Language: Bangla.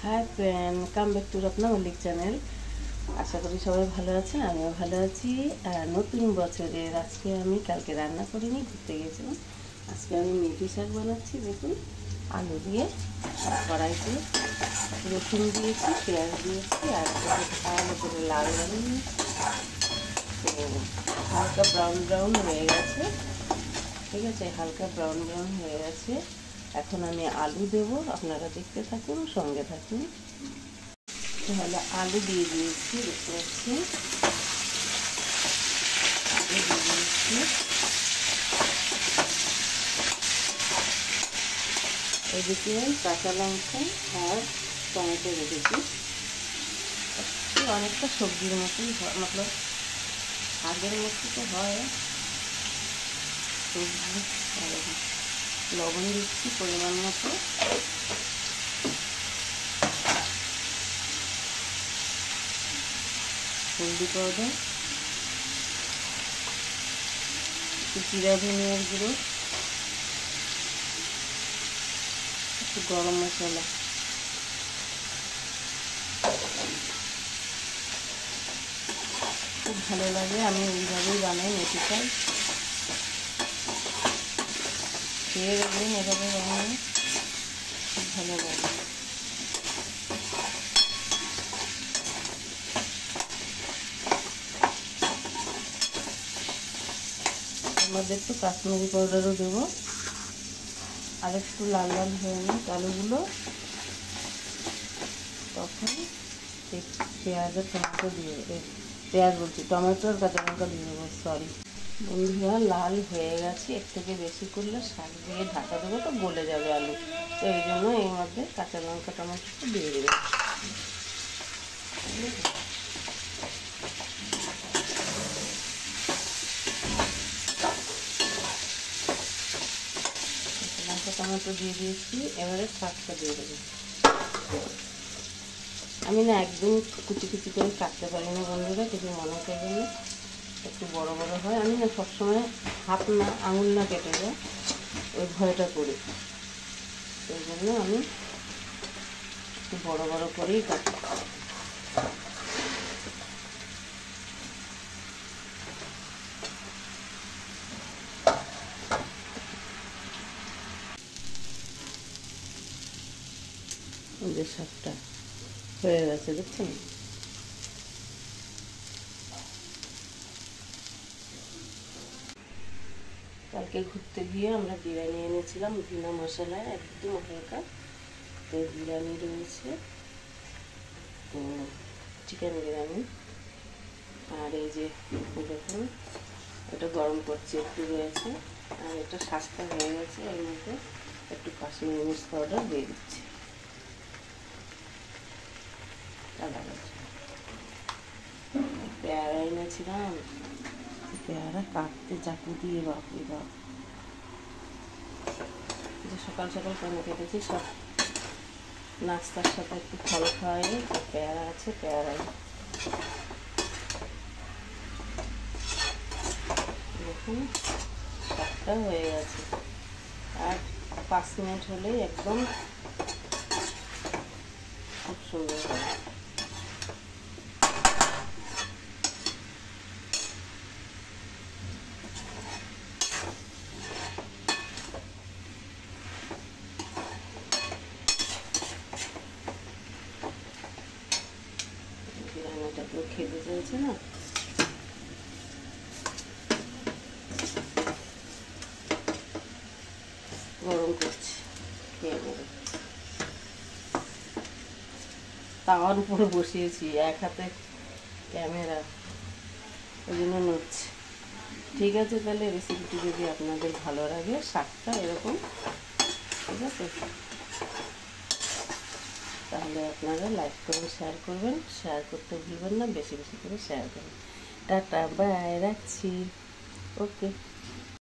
High friend, come back to Ratna Mallick channel. আশা করি সবাই ভালো আছেন, আমিও ভালো আছি। আর নতুন বছরের আজকে আমি কালকে রান্না করিনি, ঘুরতে গিয়েছিলাম। আজকে আমি মেথি শাক বানাচ্ছি। দেখুন, আলু দিয়ে কড়াইতে রসুন দিয়েছি, পেঁয়াজ দিয়েছি, আর ভালো করে লাল বানিয়ে তো হালকা ব্রাউন ব্রাউন হয়ে গেছে। ঠিক আছে, হালকা ব্রাউন ব্রাউন হয়ে গেছে। এখন আমি আলু দেব, আপনারা দেখতে থাকুন, সঙ্গে থাকুন। তাহলে আলু দিয়ে দিয়েছি, দেখতে পাচ্ছি আলু দিয়ে দিয়েছি। এদিকে কাঁচা লঙ্কা আর টমেটো রেখেছি। অনেকটা সবজির মতোই, মতলব আগের মতো তো হয় সবজি। লবণ দিচ্ছি পরিমাণ মতো, হলদি পাউডার, একটু জিরা ধনিয়ার গুঁড়ো, একটু গরম মশলা। খুব ভালো লাগে, আমি এইভাবেই বানাই মেথি শাক। খেয়ে দেখবেন, এভাবে বানাই, খুব ভালো লাগে। এর মধ্যে একটু কাশ্মীরি পাউডারও দেবো, আর একটু লাল লাল হয়ে নিই আলুগুলো, তখন পেঁয়াজ আর টমেটো দিয়ে দেবো। পেঁয়াজ বলছি, টমেটো আর কাঁচা লঙ্কা দিয়ে দেবো, সরি বন্ধুরা। লাল হয়ে গেছে, এর থেকে বেশি করলে শাক দিয়ে ঢাকা দেবো তো গলে যাবে আলু, তো এই জন্য এর মধ্যে কাঁচা লঙ্কা টমেটো দিয়ে দেবো। লঙ্কা টমেটো দিয়ে দিয়েছি, এবারে শাকটা দিয়ে দেবো। আমি না একদম কুচি কুচি করে কাটতে পারি না বন্ধুরা, কিছু মনে করবেন না, একটু বড় বড় হয়। আমি না সবসময় হাত না আঙুল না কেটে যায়, ওই ভয়টা করি, সেই জন্য আমি একটু বড় বড় করেই কাটি। যে শাকটা হয়ে গেছে দেখছেন। কালকে ঘুরতে গিয়ে আমরা বিরিয়ানি এনেছিলাম, বিনা মশলায়, একদম হালকা। তো বিরিয়ানি রয়েছে, তো চিকেন বিরিয়ানি। আর এই যে দেখুন, এটা গরম করছে, একটু রয়েছে। আর এটা শাকটা হয়ে গেছে, এর মধ্যে একটু কাশ্মীরি মির্চ পাউডার দিয়ে দিচ্ছি। পেয়ারা এনেছিলাম, পেয়ারা কাটতে চাকু দিয়ে, বাপরে বাপ। যে সকাল সকাল কেন কেটেছি, সব নাস্তার সাথে একটু ফল খাওয়াই। পেয়ারা আছে, পেয়ারাই দেখুন শাকটা হয়ে গেছে। আর 5 মিনিট হলেই একদম খুব সুন্দর হয়। বিরিয়ানিটা কেউ খেতে চাইছে না, গরম করছি, খেয়ে নেবে। তাওয়ার উপরে বসিয়েছি, এক হাতে ক্যামেরা, ওই জন্য নড়ছে। ঠিক আছে, তাহলে রেসিপিটি যদি আপনাদের ভালো লাগে, শাকটা এরকম, ঠিক আছে, তাহলে আপনারা লাইক করুন, শেয়ার করবেন, শেয়ার করতে ভুলবেন না, বেশি বেশি করে শেয়ার করবেন। টাটা, বাই, রাখছি, ওকে।